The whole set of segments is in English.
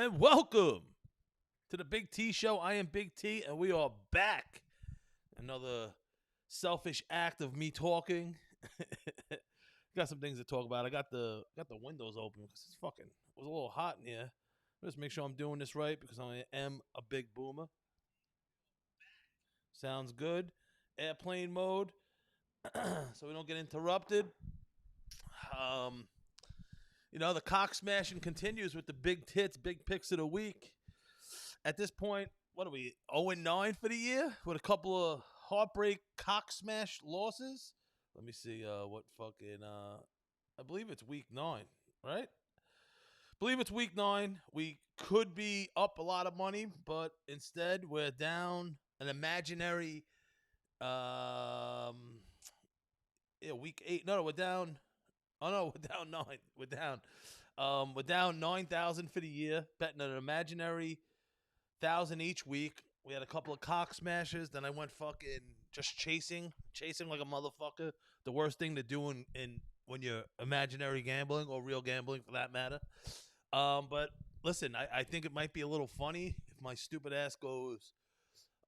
And welcome to the Big T Show. I am Big T, and we are back. Another selfish act of me talking. Got some things to talk about. I got the windows open because it was a little hot in here. Just make sure I'm doing this right because I am a big boomer. Sounds good. Airplane mode, so we don't get interrupted. Um, the cock smashing continues with the big tits, big picks of the week. At this point, what are we, 0-9 for the year? With a couple of heartbreak cock smash losses? Let me see I believe it's week 9, right? Believe it's week 9. We could be up a lot of money, but instead we're down an imaginary week 8. No, we're down. Oh no, we're down 9. We're down 9,000 for the year, betting an imaginary 1,000 each week. We had a couple of cock smashes. Then I went fucking just chasing like a motherfucker. The worst thing to do in when you're imaginary gambling or real gambling for that matter. But listen, I think it might be a little funny if my stupid ass goes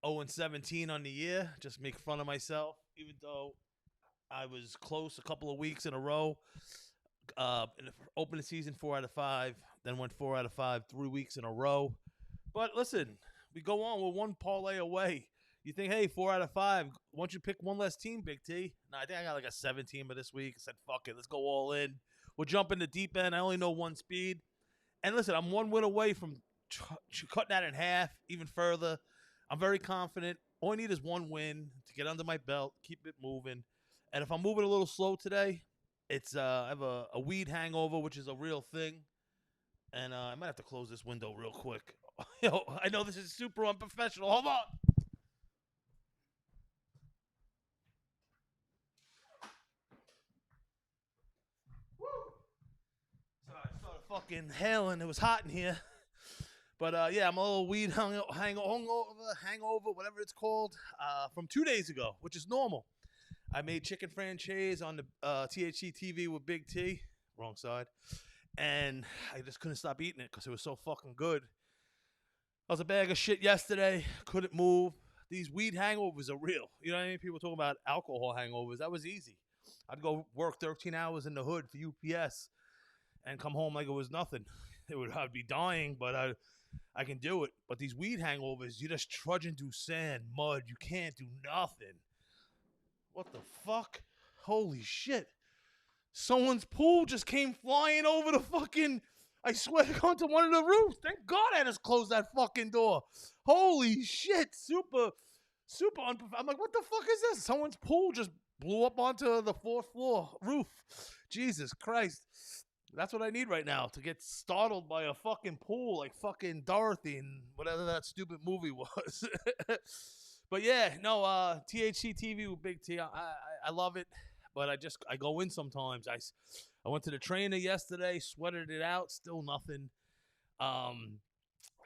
0-17 on the year. Just make fun of myself, even though I was close a couple of weeks in a row. Opened the season 4 out of 5, then went 4 out of 5 3 weeks in a row. But listen, we go on. We're one parlay away. You think, hey, 4 out of 5. Why don't you pick one less team, Big T? No, I think I got like a 7-teamer this week. I said, fuck it, let's go all in. We'll jump in the deep end. I only know one speed. And listen, I'm one win away from cutting that in half, even further. I'm very confident. All I need is one win to get under my belt, keep it moving. And if I'm moving a little slow today, it's I have a weed hangover, which is a real thing. And I might have to close this window real quick. I know this is super unprofessional. Hold on. Woo! Sorry, I started fucking hailing. It was hot in here. But yeah, I'm a little weed hangover, whatever it's called, from 2 days ago, which is normal. I made chicken franchise on the THC TV with Big T. Wrong side. And I just couldn't stop eating it because it was so fucking good. I was a bag of shit yesterday. Couldn't move. These weed hangovers are real. You know what I mean? People talk about alcohol hangovers. That was easy. I'd go work 13 hours in the hood for UPS and come home like it was nothing. I'd be dying, but I can do it. But these weed hangovers, you're just trudging through sand, mud. You can't do nothing. What the fuck? Holy shit. Someone's pool just came flying over the fucking... I swear to God, to one of the roofs. Thank God I just closed that fucking door. Holy shit. Super unprofessional. I'm like, what the fuck is this? Someone's pool just blew up onto the 4th floor roof. Jesus Christ. That's what I need right now, to get startled by a fucking pool like fucking Dorothy and whatever that stupid movie was. But yeah, no, THC TV with Big T, I love it, but I go in sometimes. I went to the trainer yesterday, sweated it out, still nothing. And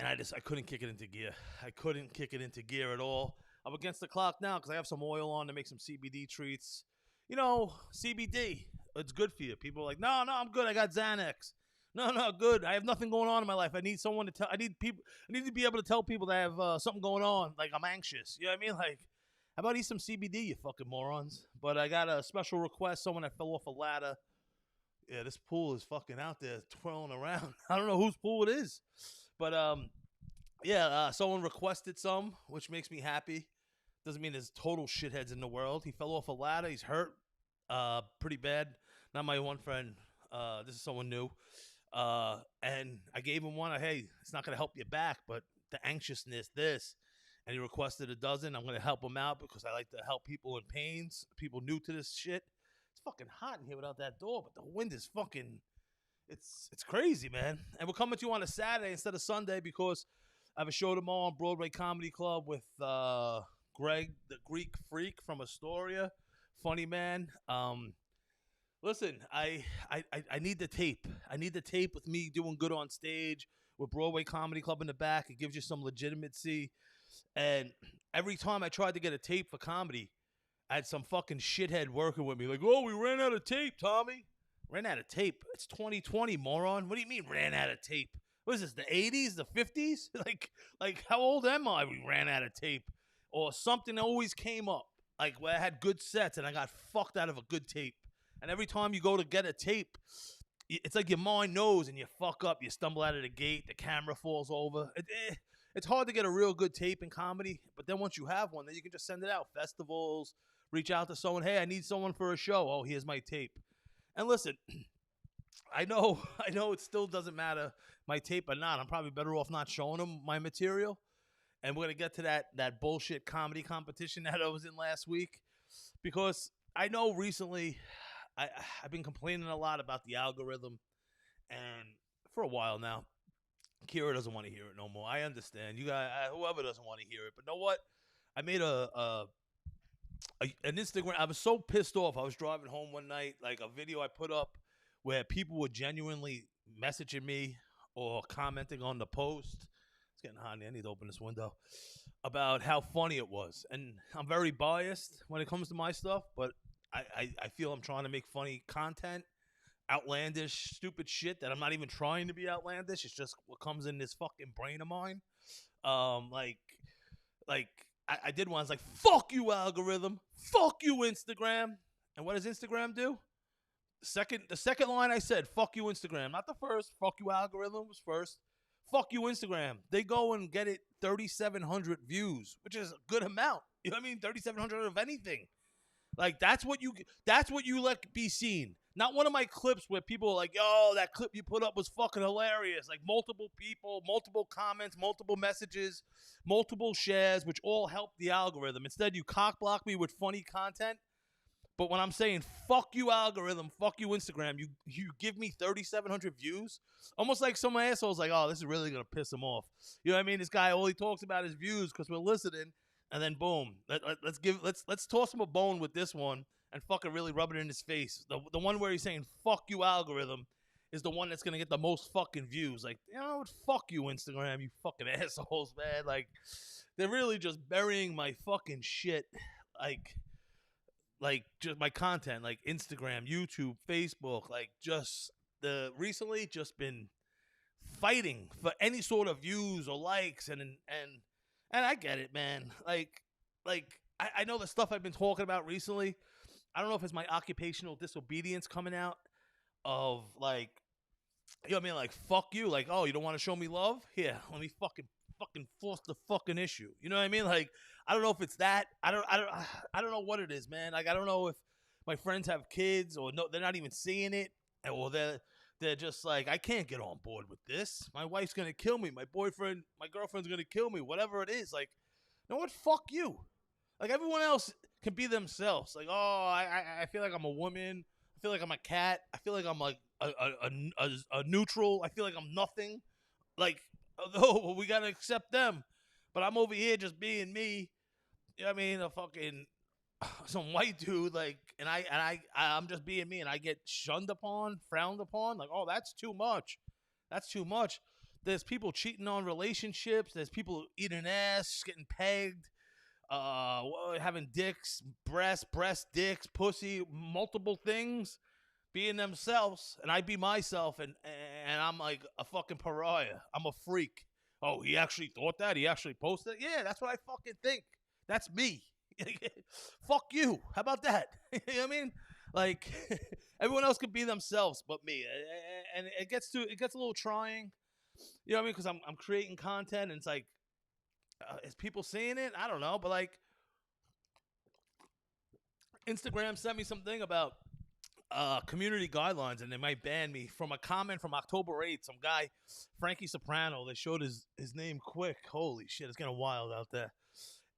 I couldn't kick it into gear. I couldn't kick it into gear at all. I'm against the clock now because I have some oil on to make some CBD treats. You know, CBD, it's good for you. People are like, no, I'm good. I got Xanax. No, good. I have nothing going on in my life. I need someone to tell. I need to be able to tell people that I have something going on. Like, I'm anxious. You know what I mean? Like, how about eat some CBD, you fucking morons? But I got a special request. Someone that fell off a ladder. Yeah, this pool is fucking out there twirling around. I don't know whose pool it is. But, someone requested some, which makes me happy. Doesn't mean there's total shitheads in the world. He fell off a ladder. He's hurt pretty bad. Not my one friend. This is someone new. And I gave him one. Hey, it's not going to help you back, but the anxiousness, this. And he requested a dozen. I'm going to help him out because I like to help people in pains, people new to this shit. It's fucking hot in here without that door, but the wind is fucking... It's crazy, man. And we're coming to you on a Saturday instead of Sunday because I have a show tomorrow on Broadway Comedy Club with Greg, the Greek freak from Astoria. Funny man. Listen, I need the tape. I need the tape with me doing good on stage with Broadway Comedy Club in the back. It gives you some legitimacy. And every time I tried to get a tape for comedy, I had some fucking shithead working with me. Like, oh, we ran out of tape, Tommy. Ran out of tape. It's 2020, moron. What do you mean ran out of tape? what is this, the 80s, the 50s? Like how old am I? We ran out of tape. Or something always came up. Like where I had good sets and I got fucked out of a good tape. And every time you go to get a tape, it's like your mind knows and you fuck up. You stumble out of the gate, the camera falls over. It's hard to get a real good tape in comedy, but then once you have one, then you can just send it out. Festivals, reach out to someone. Hey, I need someone for a show. Oh, here's my tape. And listen, I know it still doesn't matter my tape or not. I'm probably better off not showing them my material. And we're going to get to that bullshit comedy competition that I was in last week. Because I know recently I've been complaining a lot about the algorithm. And for a while now, Kira doesn't want to hear it no more. I understand. You guys, whoever doesn't want to hear it. But know what? I made an Instagram. I was so pissed off. I was driving home one night. Like a video I put up where people were genuinely messaging me or commenting on the post. Getting hot. I need to open this window. About how funny it was. And I'm very biased when it comes to my stuff, but I feel I'm trying to make funny content, outlandish, stupid shit that I'm not even trying to be outlandish. It's just what comes in this fucking brain of mine. I did one. I was like, fuck you, algorithm. Fuck you, Instagram. And what does Instagram do? The second line I said, fuck you, Instagram. Not the first. Fuck you, algorithm was first. Fuck you, Instagram. They go and get it 3,700 views, which is a good amount. You know what I mean? 3,700 of anything. Like that's what you let be seen. Not one of my clips where people are like, yo, that clip you put up was fucking hilarious. Like multiple people, multiple comments, multiple messages, multiple shares, which all help the algorithm. Instead, you cock block me with funny content. But when I'm saying fuck you algorithm, fuck you Instagram, you give me 3,700 views, almost like some asshole's like, oh, this is really gonna piss him off. You know what I mean? This guy all he talks about is views because we're listening, and then boom, let's toss him a bone with this one and fucking really rub it in his face. The one where he's saying fuck you algorithm is the one that's gonna get the most fucking views. Like, you know what? Fuck you Instagram, you fucking assholes, man. Like, they're really just burying my fucking shit, like just my content, like Instagram, YouTube, Facebook, like just recently just been fighting for any sort of views or likes and I get it, man. Like I know the stuff I've been talking about recently. I don't know if it's my occupational disobedience coming out of like, you know what I mean? Like, fuck you. Like, oh, you don't want to show me love? Here, let me fucking force the fucking issue. You know what I mean? Like, I don't know if it's that. I don't know what it is, man. Like, I don't know if my friends have kids or no, they're not even seeing it, or they're just like, I can't get on board with this. My wife's gonna kill me. My girlfriend's gonna kill me. Whatever it is, like, you know what? Fuck you. Like, everyone else can be themselves. Like, oh, I feel like I'm a woman. I feel like I'm a cat. I feel like I'm like a neutral. I feel like I'm nothing. Like, oh, we gotta accept them. But I'm over here just being me. You know what I mean? A fucking some white dude, like, and I'm just being me, and I get shunned upon, frowned upon. Like, oh, that's too much. That's too much. There's people cheating on relationships. There's people eating ass, getting pegged, having dicks, breast, dicks, pussy, multiple things, being themselves, and I be myself, and I'm like a fucking pariah. I'm a freak. Oh, he actually thought that? He actually posted it? Yeah, that's what I fucking think. That's me. Fuck you. How about that? You know what I mean? Like, everyone else can be themselves but me. And it gets a little trying. You know what I mean? Because I'm creating content, and it's like, is people seeing it? I don't know. But, like, Instagram sent me something about community guidelines, and they might ban me from a comment from October 8th. Some guy, Frankie Soprano, they showed his name quick. Holy shit, it's getting wild out there.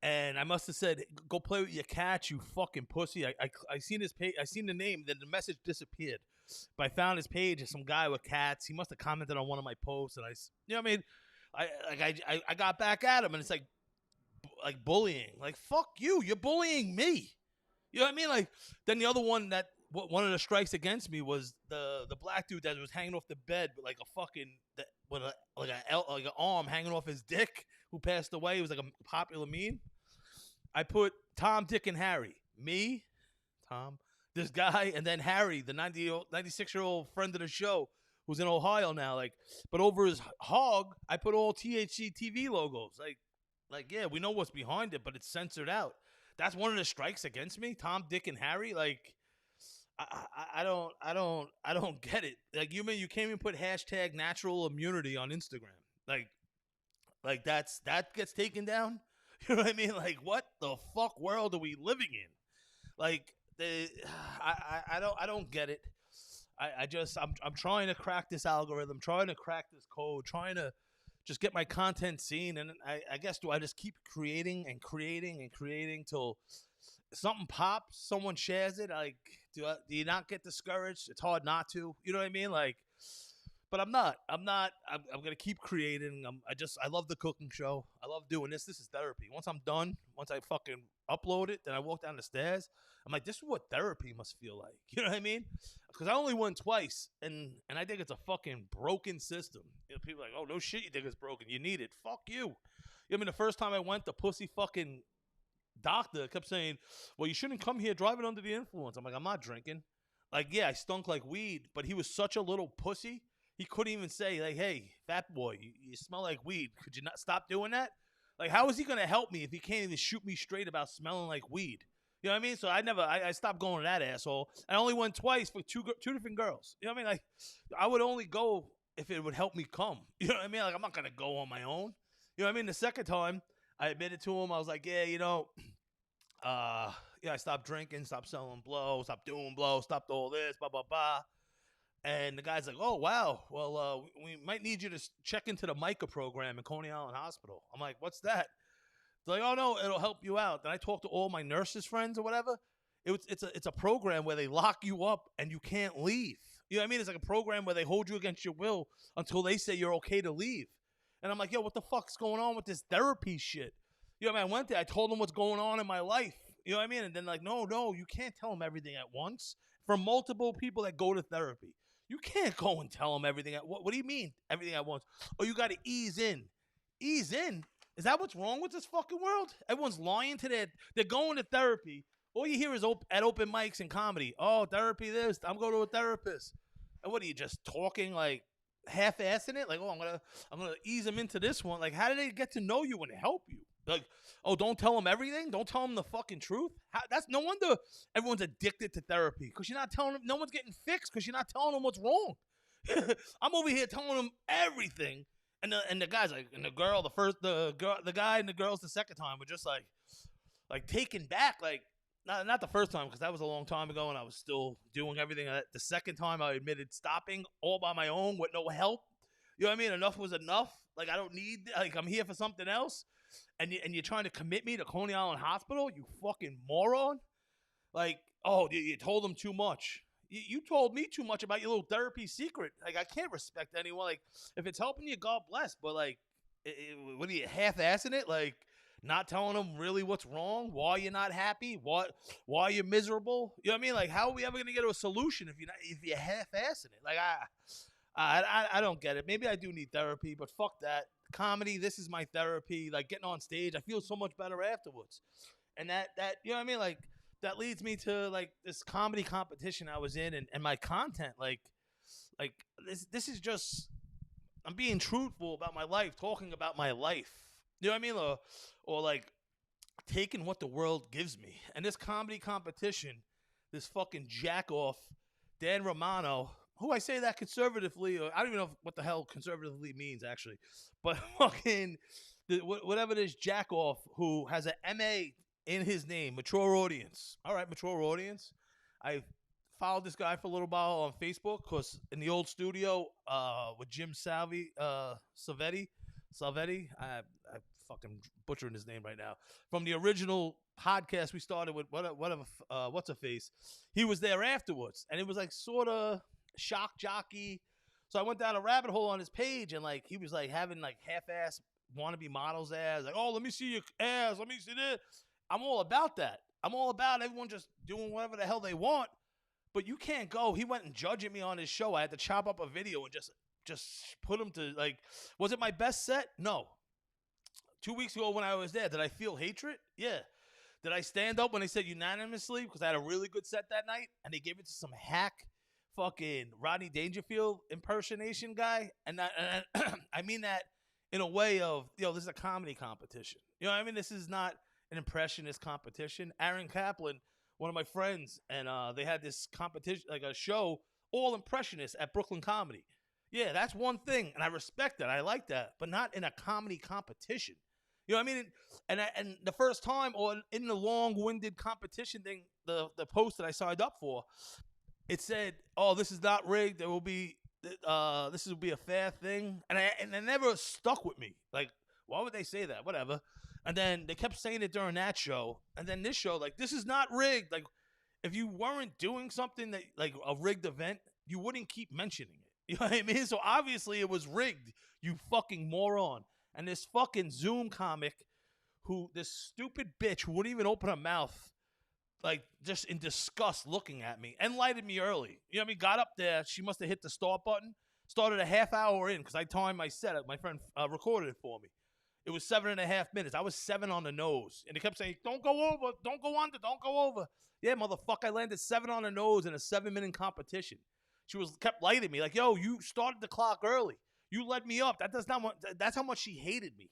And I must have said, go play with your cat, you fucking pussy. I seen his page, I seen the name, then the message disappeared. But I found his page, it's some guy with cats. He must have commented on one of my posts, and you know what I mean? I got back at him, and it's like bullying. Like, fuck you, you're bullying me. You know what I mean? Like, then the other one one of the strikes against me was the black dude that was hanging off the bed with like a fucking with an arm hanging off his dick, who passed away. He was like a popular meme. I put Tom, Dick, and Harry. Me, Tom, this guy, and then Harry, the 96-year-old friend of the show, who's in Ohio now. Like, but over his hog, I put all THC TV logos. Like, yeah, we know what's behind it, but it's censored out. That's one of the strikes against me. Tom, Dick, and Harry. Like, I don't get it. Like, you can't even put hashtag natural immunity on Instagram. Like that gets taken down. You know what I mean? Like, what the fuck world are we living in? Like, I don't get it. I'm trying to crack this algorithm, trying to crack this code, trying to just get my content seen, and I guess do I just keep creating and creating and creating till something pops, someone shares it? Like, do you not get discouraged? It's hard not to. You know what I mean? Like, but I'm not. I'm gonna keep creating. I love the cooking show. I love doing this. This is therapy. Once I'm done, once I fucking upload it, then I walk down the stairs. I'm like, this is what therapy must feel like. You know what I mean? Because I only went twice, and I think it's a fucking broken system. You know, people are like, oh, no shit, you think it's broken. You need it. Fuck you. You know what I mean? The first time I went, the pussy fucking doctor kept saying, well, you shouldn't come here driving under the influence. I'm like, I'm not drinking. Like, yeah, I stunk like weed, but he was such a little pussy. He couldn't even say, like, hey, fat boy, you smell like weed. Could you not stop doing that? Like, how is he going to help me if he can't even shoot me straight about smelling like weed? You know what I mean? So I stopped going to that asshole. I only went twice for two different girls. You know what I mean? Like, I would only go if it would help me come. You know what I mean? Like, I'm not going to go on my own. You know what I mean? The second time, I admitted to him. I was like, yeah, I stopped drinking, stopped selling blow, stopped doing blow, stopped all this, blah, blah, blah. And the guy's like, oh, wow, well, we might need you to check into the MICA program in Coney Island Hospital. I'm like, what's that? They're like, oh, no, it'll help you out. Then I talked to all my nurses friends or whatever. It's a program where they lock you up and you can't leave. You know what I mean? It's like a program where they hold you against your will until they say you're okay to leave. And I'm like, yo, what the fuck's going on with this therapy shit? You know what I mean? I went there. I told them what's going on in my life. You know what I mean? And then like, no, you can't tell them everything at once. For multiple people that go to therapy, you can't go and tell them everything at once. What do you mean everything at once? Oh, you got to ease in. Ease in? Is that what's wrong with this fucking world? Everyone's lying to their... They're going to therapy. All you hear is at open mics and comedy. Oh, therapy this. I'm going to a therapist. And what are you, just talking like half-assing it? Like, oh, I'm gonna ease them into this one. Like, how do they get to know you and help you? Like, oh, don't tell them everything? Don't tell them the fucking truth? That's no wonder everyone's addicted to therapy, because you're not telling them. No one's getting fixed because you're not telling them what's wrong. I'm over here telling them everything, and the guys, like, and the guy and the girls the second time were just like taken back. Like, not the first time, because that was a long time ago and I was still doing everything. The second time I admitted stopping all by my own with no help. You know what I mean? Enough was enough. Like, I don't need, like, I'm here for something else. And you're trying to commit me to Coney Island Hospital, you fucking moron. Like, oh, you told them too much. You told me too much about your little therapy secret. Like, I can't respect anyone. Like, if it's helping you, God bless. But, like, what are you, half-assing it? Like, not telling them really what's wrong, why you're not happy, why you're miserable. You know what I mean? Like, how are we ever going to get to a solution if you're half-assing it? Like, I don't get it. Maybe I do need therapy, but fuck that. Comedy, this is my therapy. Like, getting on stage, I feel so much better afterwards. And that you know what I mean? Like, that leads me to, like, this comedy competition I was in, and my content, like this is just, I'm being truthful about my life, talking about my life. You know what I mean? Or like, taking what the world gives me. And this comedy competition, this fucking jack-off, Dan Romano, who I say that conservatively, or I don't even know what the hell conservatively means, actually. But fucking, whatever this jack-off who has an MA in his name, mature audience. All right, mature audience. I followed this guy for a little while on Facebook, because in the old studio with Jim Salvetti, I fucking butchering his name right now. From the original podcast we started with, whatever, what's a face? He was there afterwards, and it was like sort of shock jockey. So I went down a rabbit hole on his page, and like he was like having like half-ass wannabe models ass, like, oh, let me see your ass, let me see this. I'm all about that. I'm all about everyone just doing whatever the hell they want. But you can't go. He went and judging me on his show. I had to chop up a video and just put him to, like, was it my best set? No. 2 weeks ago when I was there, did I feel hatred? Yeah. Did I stand up when they said unanimously because I had a really good set that night and they gave it to some hack fucking Rodney Dangerfield impersonation guy, and I mean that in a way of, this is a comedy competition. You know what I mean? This is not an impressionist competition. Aaron Kaplan, one of my friends, and they had this competition, like a show, all impressionists at Brooklyn Comedy. Yeah, that's one thing, and I respect that. I like that, but not in a comedy competition. You know what I mean? And the first time, or in the long-winded competition thing, the post that I signed up for, it said, "Oh, this is not rigged. There will be this will be a fair thing," and it never stuck with me. Like, why would they say that? Whatever. And then they kept saying it during that show, and then this show, like, this is not rigged. Like, if you weren't doing something that, like, a rigged event, you wouldn't keep mentioning it. You know what I mean? So obviously it was rigged. You fucking moron. And this fucking Zoom comic, this stupid bitch who wouldn't even open her mouth, like, just in disgust looking at me, enlightened me early. You know what I mean? Got up there. She must have hit the start button. Started a half hour in because I timed my set. My friend recorded it for me. It was 7.5 minutes. I was 7 on the nose. And they kept saying, "Don't go over. Don't go under. Don't go over." Yeah, motherfucker. I landed 7 on the nose in a 7-minute competition. She kept lighting me. Like, yo, you started the clock early. You led me up. That's how much she hated me.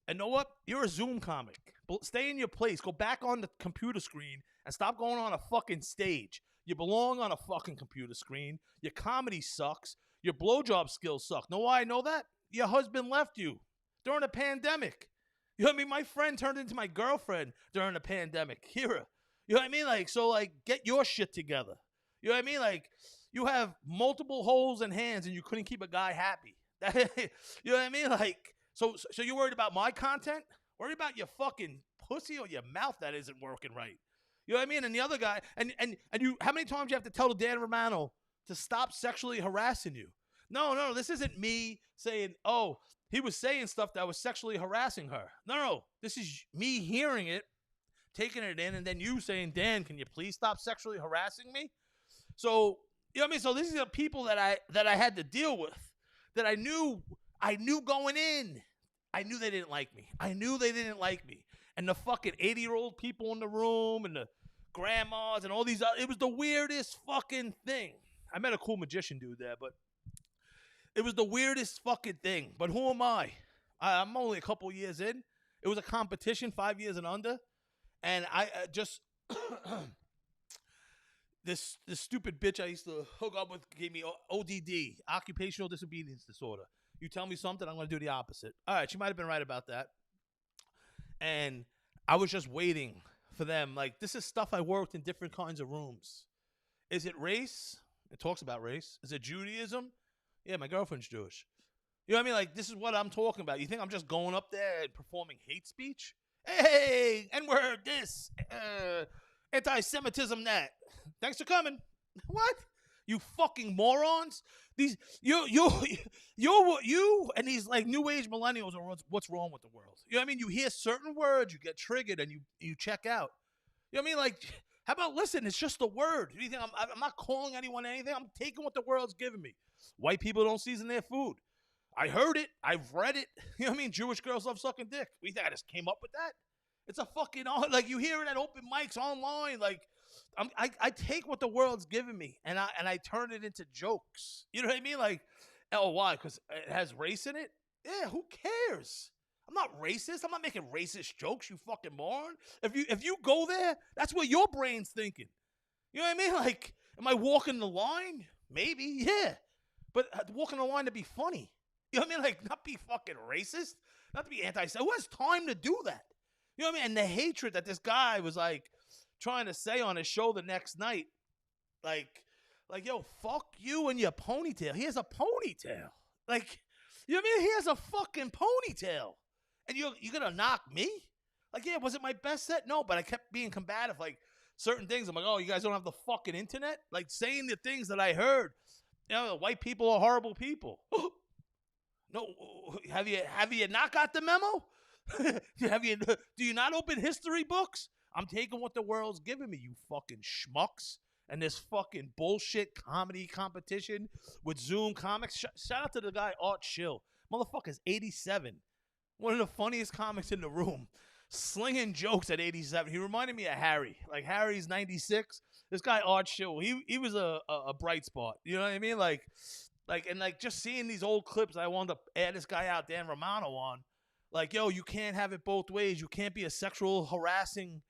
And know what? You're a Zoom comic. Stay in your place. Go back on the computer screen and stop going on a fucking stage. You belong on a fucking computer screen. Your comedy sucks. Your blowjob skills suck. Know why I know that? Your husband left you during a pandemic. You know what I mean? My friend turned into my girlfriend during the pandemic. Kira. You know what I mean? Like, so, like, get your shit together. You know what I mean? Like, you have multiple holes in hands and you couldn't keep a guy happy. You know what I mean? Like, so you're worried about my content? Worry about your fucking pussy or your mouth that isn't working right. You know what I mean? And the other guy, and you, how many times you have to tell Dan Romano to stop sexually harassing you? No, this isn't me saying, oh, he was saying stuff that was sexually harassing her. No, this is me hearing it, taking it in, and then you saying, Dan, can you please stop sexually harassing me? So, you know what I mean? So these are the people that I had to deal with, that I knew going in. I knew they didn't like me. And the fucking 80-year-old people in the room and the grandmas and all these other, it was the weirdest fucking thing. I met a cool magician dude there, but it was the weirdest fucking thing. But who am I? I'm only a couple years in. It was a competition, 5 years and under. And I just... This stupid bitch I used to hook up with gave me ODD, occupational disobedience disorder. You tell me something, I'm going to do the opposite. All right, she might have been right about that. And I was just waiting for them. Like, this is stuff I worked in different kinds of rooms. Is it race? It talks about race. Is it Judaism? Yeah, my girlfriend's Jewish. You know what I mean? Like, this is what I'm talking about. You think I'm just going up there and performing hate speech? Hey, N-word this, anti-Semitism that. Thanks for coming. What? You fucking morons. These you and these, like, new age millennials are what's wrong with the world. You know what I mean? You hear certain words, you get triggered, and you check out. You know what I mean? Like, how about, listen, it's just a word. You think I'm not calling anyone anything. I'm taking what the world's giving me. White people don't season their food. I heard it. I've read it. You know what I mean? Jewish girls love sucking dick. You think I just came up with that? It's a fucking, like, you hear it at open mics online. Like, I take what the world's giving me and I turn it into jokes. You know what I mean? Like, oh, why? Because it has race in it? Yeah, who cares? I'm not racist. I'm not making racist jokes, you fucking moron. If you go there, that's what your brain's thinking. You know what I mean? Like, am I walking the line? Maybe, yeah. But walking the line to be funny. You know what I mean? Like, not be fucking racist, not to be anti-Semitic. Who has time to do that? You know what I mean? And the hatred that this guy was, like, trying to say on his show the next night, like, yo, fuck you and your ponytail. He has a ponytail. Like, you know what I mean? He has a fucking ponytail. And you're gonna knock me? Like, yeah, was it my best set? No, but I kept being combative. Like, certain things, I'm like, oh, you guys don't have the fucking internet? Like, saying the things that I heard. You know, white people are horrible people. No, have you not got the memo? Do you not open history books? I'm taking what the world's giving me, you fucking schmucks. And this fucking bullshit comedy competition with Zoom comics. Shout out to the guy, Art Schill. Motherfucker's 87. One of the funniest comics in the room. Slinging jokes at 87. He reminded me of Harry. Like, Harry's 96. This guy Art Schill, he was a bright spot. You know what I mean? Like just seeing these old clips, I wanted to add this guy out, Dan Romano, on. Like, yo, you can't have it both ways. You can't be a sexual harassing,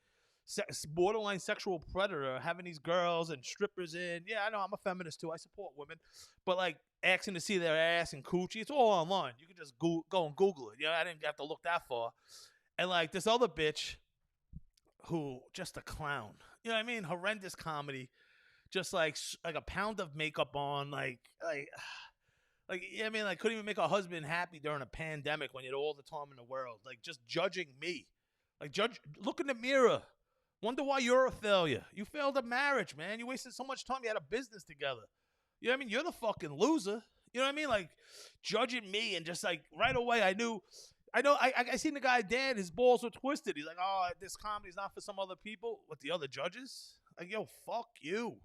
borderline sexual predator, having these girls and strippers in. Yeah, I know, I'm a feminist too. I support women, but like asking to see their ass and coochie, it's all online. You can just go and Google it. You know, I didn't have to look that far. And like this other bitch, who just a clown. You know what I mean? Horrendous comedy. Just like a pound of makeup on, like, yeah, I mean, like, couldn't even make her husband happy during a pandemic when you had all the time in the world. Like, just judging me. Like, look in the mirror. Wonder why you're a failure. You failed a marriage, man. You wasted so much time. You had a business together. You know what I mean? You're the fucking loser. You know what I mean? Like, judging me, and just like right away, I seen the guy, Dan, his balls were twisted. He's like, oh, this comedy's not for some other people. With the other judges? Like, yo, fuck you.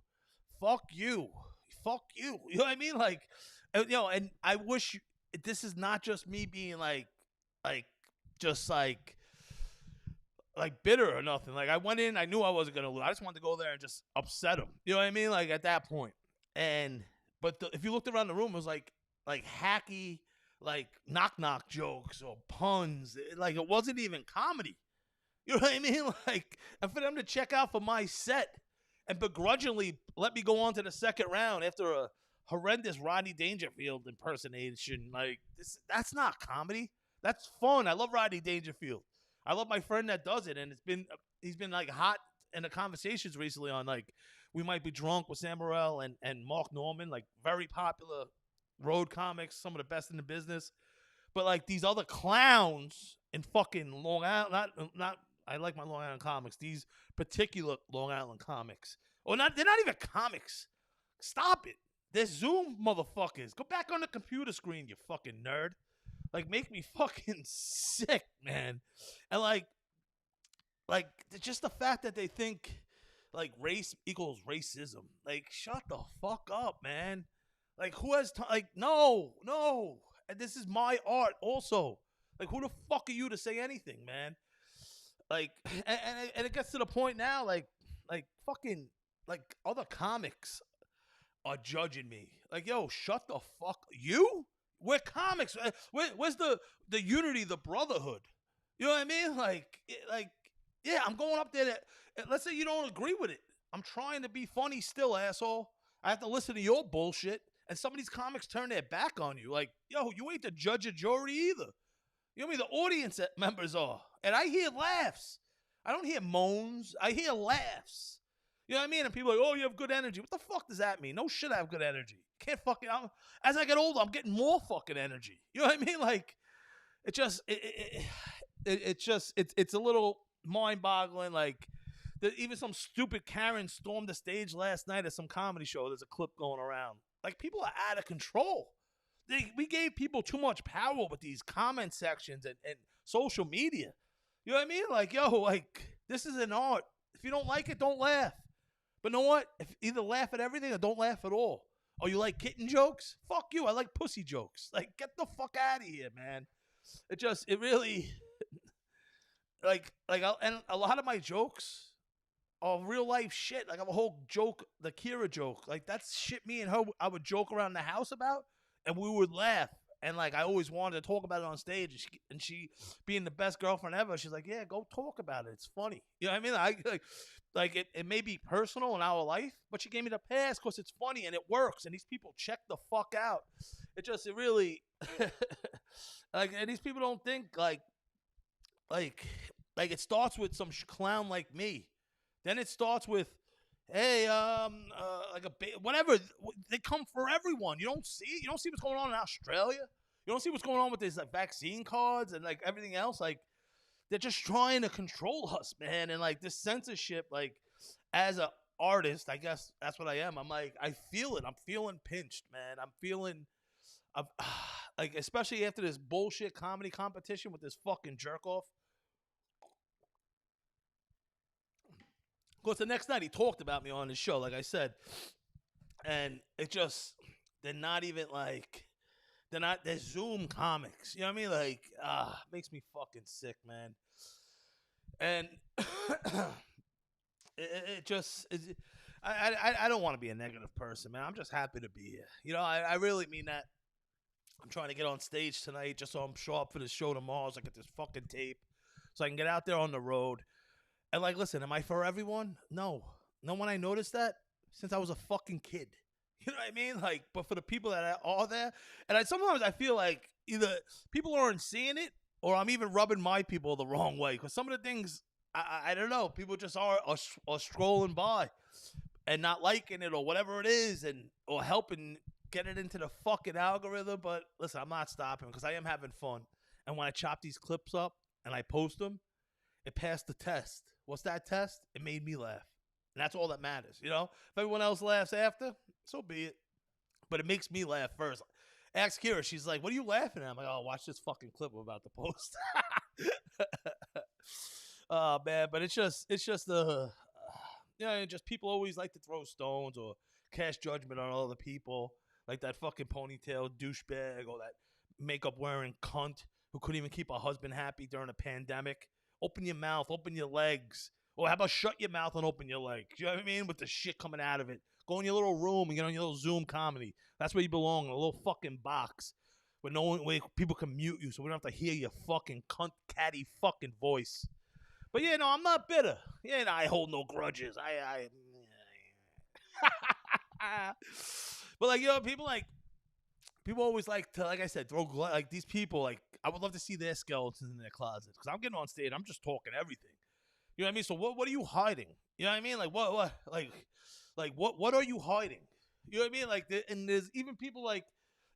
Fuck you. Fuck you. You know what I mean? Like, you know, and I wish this is not just me being just like bitter or nothing. Like, I went in, I knew I wasn't gonna lose. I just wanted to go there and just upset him. You know what I mean? Like, at that point. But if you looked around the room, it was like hacky, like knock jokes or puns. Like, it wasn't even comedy. You know what I mean? Like, and for them to check out for my set and begrudgingly let me go on to the second round after a horrendous Rodney Dangerfield impersonation, like, that's not comedy. That's fun. I love Rodney Dangerfield. I love my friend that does it, and he's been like hot in the conversations recently on like We Might Be Drunk with Sam Morril and Mark Norman, like very popular road comics, some of the best in the business. But like these other clowns in fucking Long Island, not I like my Long Island comics. These particular Long Island comics, they're not even comics. Stop it. They're Zoom motherfuckers. Go back on the computer screen, you fucking nerd. Like, make me fucking sick, man. And like just the fact that they think like race equals racism. Like, shut the fuck up, man. Like, who has time? Like, no. And this is my art also. Like, who the fuck are you to say anything, man? Like, and it gets to the point now, like fucking, like, other comics are judging me. Like, yo, shut the fuck. You? We're comics. Where's the unity, the brotherhood? You know what I mean? Like, yeah, I'm going up there. Let's say you don't agree with it. I'm trying to be funny still, asshole. I have to listen to your bullshit. And some of these comics turn their back on you. Like, yo, you ain't the judge or jury either. You know what I mean? The audience members are. And I hear laughs. I don't hear moans. I hear laughs. You know what I mean? And people are like, oh, you have good energy. What the fuck does that mean? No shit, I have good energy. Can't fucking. As I get older, I'm getting more fucking energy. You know what I mean? Like, it's a little mind-boggling. Like, even some stupid Karen stormed the stage last night at some comedy show. There's a clip going around. Like, people are out of control. We gave people too much power with these comment sections and social media. You know what I mean? Like, yo, like, this is an art. If you don't like it, don't laugh. But know what? If either laugh at everything or don't laugh at all. Oh, you like kitten jokes? Fuck you. I like pussy jokes. Like, get the fuck out of here, man. It really, and a lot of my jokes are real life shit. Like, I have a whole joke, the Kira joke. Like, that's shit me and her, I would joke around the house about, and we would laugh. And, like, I always wanted to talk about it on stage. And she being the best girlfriend ever, she's like, yeah, go talk about it. It's funny. You know what I mean? It may be personal in our life, but she gave me the pass because it's funny and it works. And these people check the fuck out. It really, like, and these people don't think, like it starts with some clown like me. Then it starts with, hey, whatever. They come for everyone. You don't see what's going on in Australia. You don't see what's going on with these like vaccine cards and like everything else. Like, they're just trying to control us, man. And like this censorship, like, as an artist, I guess that's what I am. I'm like, I feel it. I'm feeling pinched, man. Like, especially after this bullshit comedy competition with this fucking jerk off. Of course, the next night he talked about me on his show, like I said. And they're not even like, they're Zoom comics. You know what I mean? Like, makes me fucking sick, man. And I don't want to be a negative person, man. I'm just happy to be here. You know, I really mean that. I'm trying to get on stage tonight just so I'm sharp for the show tomorrow. So I get this fucking tape, so I can get out there on the road. And like, listen, am I for everyone? No. No one I noticed that since I was a fucking kid. You know what I mean? Like, but for the people that are there, and sometimes I feel like either people aren't seeing it or I'm even rubbing my people the wrong way. Because some of the things, I don't know, people just are scrolling by and not liking it or whatever it is, and or helping get it into the fucking algorithm. But listen, I'm not stopping because I am having fun. And when I chop these clips up and I post them, it passed the test. What's that test? It made me laugh. And that's all that matters, you know? If everyone else laughs after, so be it. But it makes me laugh first. Ask Kira, she's like, what are you laughing at? I'm like, oh, watch this fucking clip I'm about to post. Oh, man, but it's just just people always like to throw stones or cast judgment on other people. Like that fucking ponytail douchebag or that makeup wearing cunt who couldn't even keep her husband happy during a pandemic. Open your mouth, open your legs. Or how about shut your mouth and open your legs? You know what I mean? With the shit coming out of it. Go in your little room and get on your little Zoom comedy. That's where you belong, in a little fucking box where where people can mute you so we don't have to hear your fucking cunt catty fucking voice. But yeah, no, I'm not bitter. Yeah, no, I hold no grudges. But like, you know, people always like to, like I said, throw like these people. Like, I would love to see their skeletons in their closets because I'm getting on stage. I'm just talking everything. You know what I mean? So what are you hiding? You know what I mean? Like what are you hiding? You know what I mean? Like, and there's even people like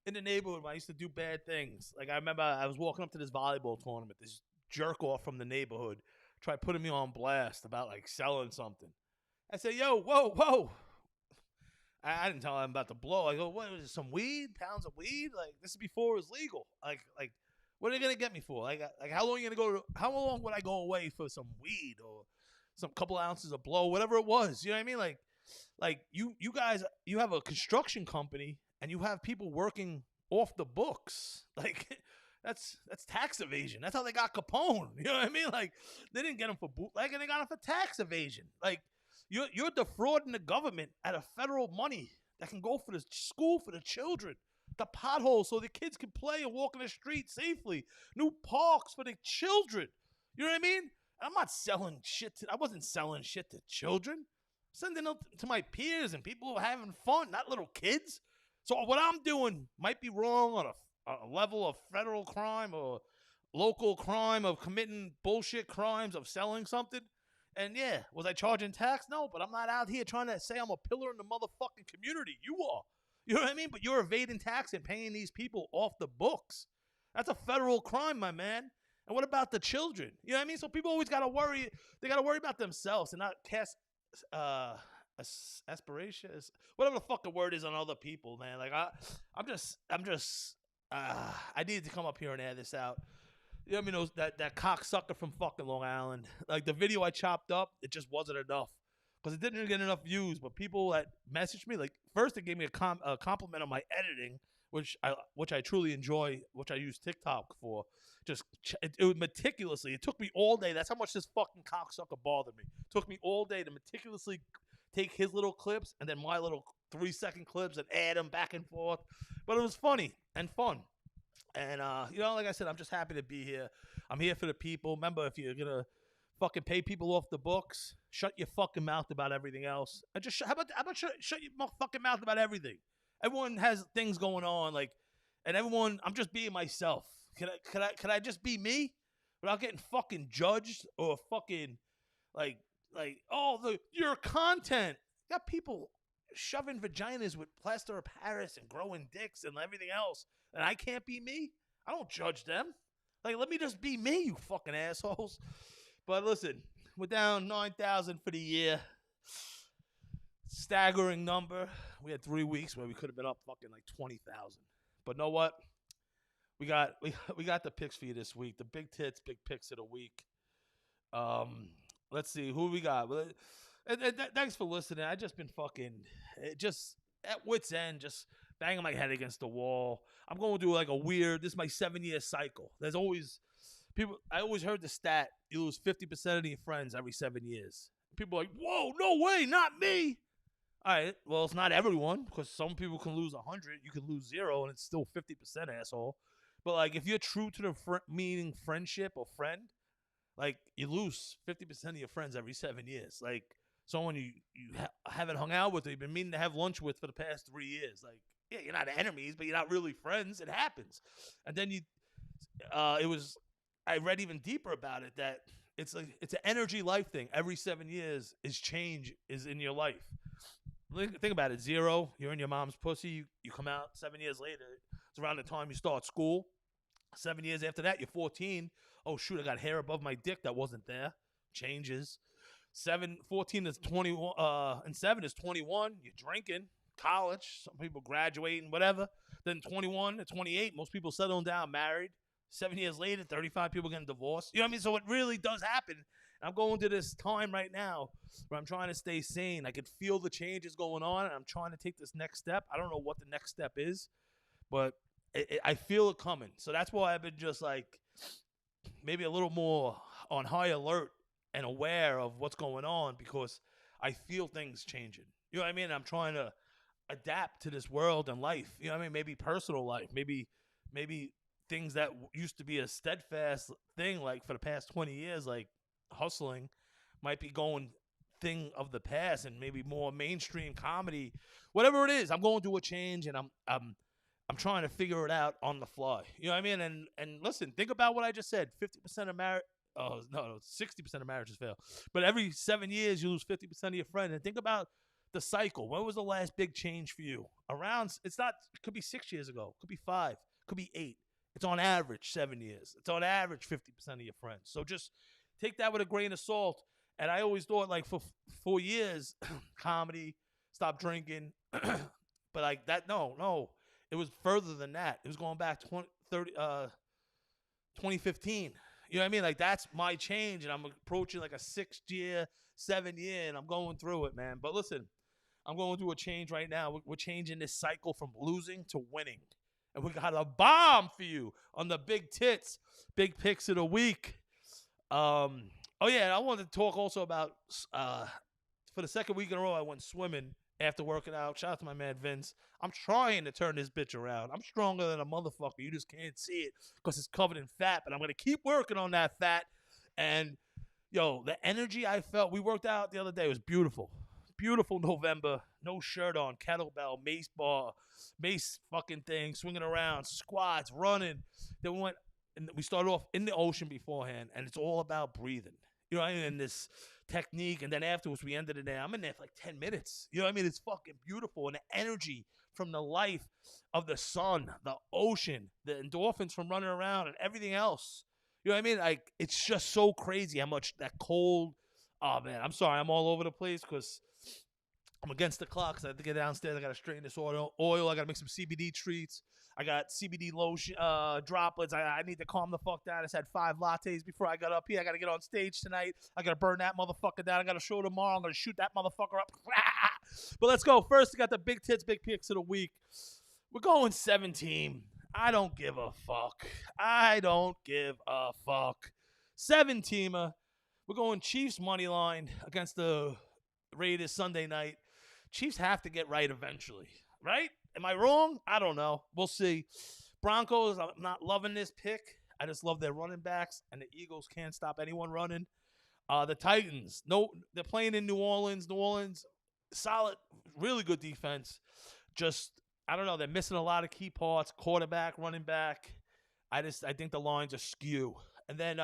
in the neighborhood when I used to do bad things. Like, I remember I was walking up to this volleyball tournament. This jerk off from the neighborhood tried putting me on blast about like selling something. I said, yo, whoa. I didn't tell him about the blow. I go, what was it, some weed? Pounds of weed? Like, this is before it was legal. Like, what are they gonna get me for? Like how long are you gonna go? How long would I go away for some weed or some couple ounces of blow, whatever it was? You know what I mean? Like you guys, you have a construction company and you have people working off the books. Like that's tax evasion. That's how they got Capone. You know what I mean? Like they didn't get him for bootlegging, they got him for tax evasion. Like you're defrauding the government out of federal money that can go for the school for the children. The potholes so the kids can play and walk in the street safely. New parks for the children. You know what I mean? I'm not selling shit. I wasn't selling shit to children. Sending it to my peers and people who are having fun, not little kids. So what I'm doing might be wrong on a level of federal crime or local crime of committing bullshit crimes of selling something. And yeah, was I charging tax? No, but I'm not out here trying to say I'm a pillar in the motherfucking community. You are. You know what I mean? But you're evading tax and paying these people off the books. That's a federal crime, my man. And what about the children? You know what I mean? So people always got to worry. They got to worry about themselves and not cast aspirations, whatever the fuck the word is on other people, man. Like I needed to come up here and air this out. You know what I mean? That cocksucker from fucking Long Island. Like the video I chopped up, it just wasn't enough. Because it didn't get enough views, but people that messaged me, like first they gave me a compliment on my editing, which I truly enjoy, which I use TikTok for. Just it was meticulously. It took me all day. That's how much this fucking cocksucker bothered me. It took me all day to meticulously take his little clips and then my little 3-second clips and add them back and forth. But it was funny and fun. And like I said, I'm just happy to be here. I'm here for the people. Remember, if you're gonna fucking pay people off the books, shut your fucking mouth about everything else. And just how about shut your fucking mouth about everything. Everyone has things going on, like, and everyone. I'm just being myself. Can I just be me without getting fucking judged or fucking like your content? You got people shoving vaginas with plaster of Paris and growing dicks and everything else, and I can't be me. I don't judge them. Like, let me just be me, you fucking assholes. But listen, we're down 9,000 for the year. Staggering number. We had 3 weeks where we could have been up fucking like 20,000. But know what? We got the picks for you this week. The big tits, big picks of the week. Let's see who we got. Thanks for listening. I just been fucking just at wit's end, just banging my head against the wall. I'm going to do like this is my 7-year cycle. There's always people. I always heard the stat: you lose 50% of your friends every 7 years. People are like, whoa, no way, not me. All right, well, it's not everyone because some people can lose 100. You can lose 0, and it's still 50%, asshole. But like, if you're true to the meaning friendship or friend, like you lose 50% of your friends every 7 years. Like someone you haven't hung out with or you've been meaning to have lunch with for the past 3 years. Like, yeah, you're not enemies, but you're not really friends. It happens. And then I read even deeper about it that it's an energy life thing. Every 7 years is change is in your life. Think about it. 0, you're in your mom's pussy. You come out 7 years later. It's around the time you start school. 7 years after that, you're 14. Oh, shoot, I got hair above my dick that wasn't there. Changes. 14 is 21, and 7 is 21. You're drinking. College. Some people graduating, whatever. Then 21 to 28, most people settling down, married. 7 years later, 35 people getting divorced. You know what I mean? So it really does happen. I'm going to this time right now where I'm trying to stay sane. I could feel the changes going on, and I'm trying to take this next step. I don't know what the next step is, but I feel it coming. So that's why I've been just like maybe a little more on high alert and aware of what's going on because I feel things changing. You know what I mean? I'm trying to adapt to this world and life. You know what I mean? Maybe personal life. Maybe things that used to be a steadfast thing like for the past 20 years, like hustling, might be going thing of the past and maybe more mainstream comedy. Whatever it is, I'm going through a change and I'm trying to figure it out on the fly. You know what I mean? And listen, think about what I just said. 50% of marriage. Oh, no, 60% of marriages fail. But every 7 years, you lose 50% of your friends. And think about the cycle. When was the last big change for you? It could be 6 years ago. It could be 5. It could be 8. It's on average 7 years. It's on average 50% of your friends. So just take that with a grain of salt. And I always thought, like, for 4 years, comedy, stop drinking. But like that, no. It was further than that. It was going back 2015. You know what I mean? Like, that's my change, and I'm approaching like a 6 year, 7 year, and I'm going through it, man. But listen, I'm going through a change right now. We're changing this cycle from losing to winning. And we got a bomb for you on the big tits, big picks of the week. Oh, yeah, and I wanted to talk also about, for the second week in a row, I went swimming after working out. Shout out to my man Vince. I'm trying to turn this bitch around. I'm stronger than a motherfucker. You just can't see it because it's covered in fat. But I'm going to keep working on that fat. And, yo, the energy I felt. We worked out the other day. It was beautiful. Beautiful November. No shirt on. Kettlebell, mace bar, mace fucking thing, swinging around, squats, running. Then we started off in the ocean beforehand. And it's all about breathing. You know what I mean? And this technique, and then afterwards we ended it there. I'm in there for like 10 minutes. You know what I mean? It's fucking beautiful. And the energy from the life of the sun, the ocean, the endorphins from running around and everything else. You know what I mean? Like, it's just so crazy how much that cold. Oh, man, I'm sorry. I'm all over the place because I'm against the clock. So I have to get downstairs. I got to straighten this oil. I got to make some CBD treats. I got CBD lotion droplets. I need to calm the fuck down. I just had 5 lattes before I got up here. I got to get on stage tonight. I got to burn that motherfucker down. I got a show tomorrow. I'm going to shoot that motherfucker up. But let's go. First, we got the big tits, big picks of the week. We're going 7-team. I don't give a fuck. 7-teamer. We're going Chiefs money line against the Raiders Sunday night. Chiefs have to get right eventually, right? Am I wrong? I don't know. We'll see. Broncos, I'm not loving this pick. I just love their running backs, and the Eagles can't stop anyone running. The Titans, they're playing in New Orleans. New Orleans, solid, really good defense. Just, I don't know, they're missing a lot of key parts. Quarterback, running back. I think the lines are skew. And then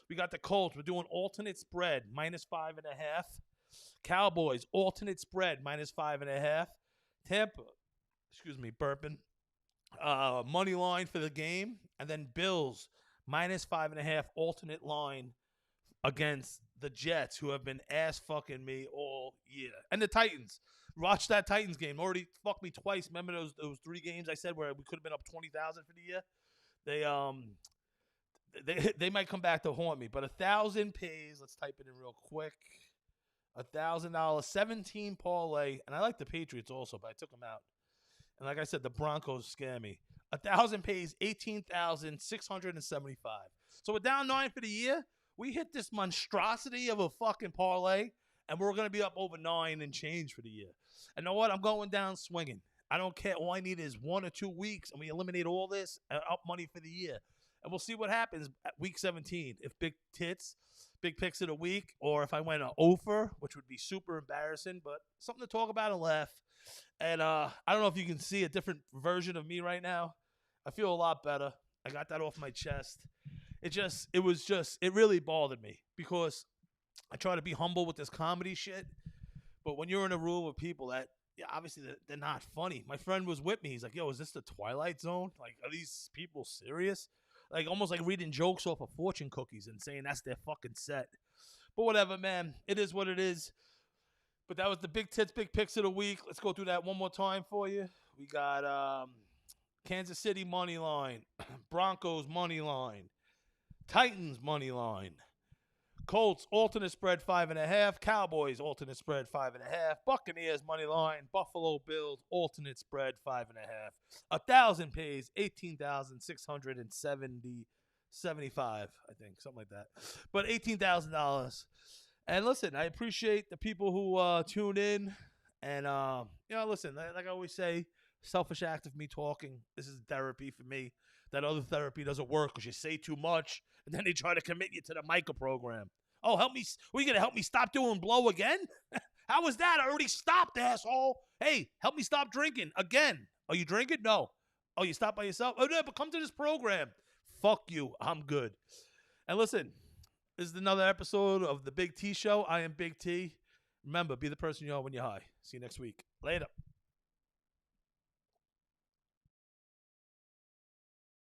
we got the Colts. We're doing alternate spread, -5.5. Cowboys, alternate spread, -5.5. Tampa, burping. Money line for the game. And then Bills, -5.5 alternate line against the Jets, who have been ass fucking me all year. And the Titans. Watch that Titans game. Already fucked me twice. Remember those 3 games I said where we could have been up 20,000 for the year? They might come back to haunt me. But 1,000 pays. Let's type it in real quick. $1,000, 17 parlay. And I like the Patriots also, but I took them out. And like I said, the Broncos scare me. 1,000 pays, 18,675. So we're down 9 for the year. We hit this monstrosity of a fucking parlay, and we're going to be up over 9 and change for the year. And you know what? I'm going down swinging. I don't care. All I need is 1 or 2 weeks, and we eliminate all this and up money for the year. And we'll see what happens at week 17. If big picks of the week, or if I went an over, which would be super embarrassing, but something to talk about and laugh. And I don't know if you can see a different version of me right now. I feel a lot better. I got that off my chest. It really bothered me because I try to be humble with this comedy shit. But when you're in a room with people that, yeah, obviously they're not funny. My friend was with me. He's like, yo, is this the Twilight Zone? Like, are these people serious? Like, almost like reading jokes off of fortune cookies and saying that's their fucking set. But whatever, man. It is what it is. But that was the big tits, big picks of the week. Let's go through that one more time for you. We got Kansas City money line, Broncos money line, Titans money line, Colts alternate spread 5.5, Cowboys alternate spread 5.5, Buccaneers money line, Buffalo Bills alternate spread 5.5. 1,000 pays 18,675, I think, something like that. But $18,000. And listen, I appreciate the people who tune in. And listen, like I always say, selfish act of me talking. This is therapy for me. That other therapy doesn't work because you say too much, and then they try to commit you to the Micah program. Oh, help me! Are you gonna help me stop doing blow again? How was that? I already stopped, asshole. Hey, help me stop drinking again. Are you drinking? No. Oh, you stopped by yourself? Oh, no, but come to this program. Fuck you. I'm good. And listen, this is another episode of the Big T Show. I am Big T. Remember, be the person you are when you're high. See you next week. Later.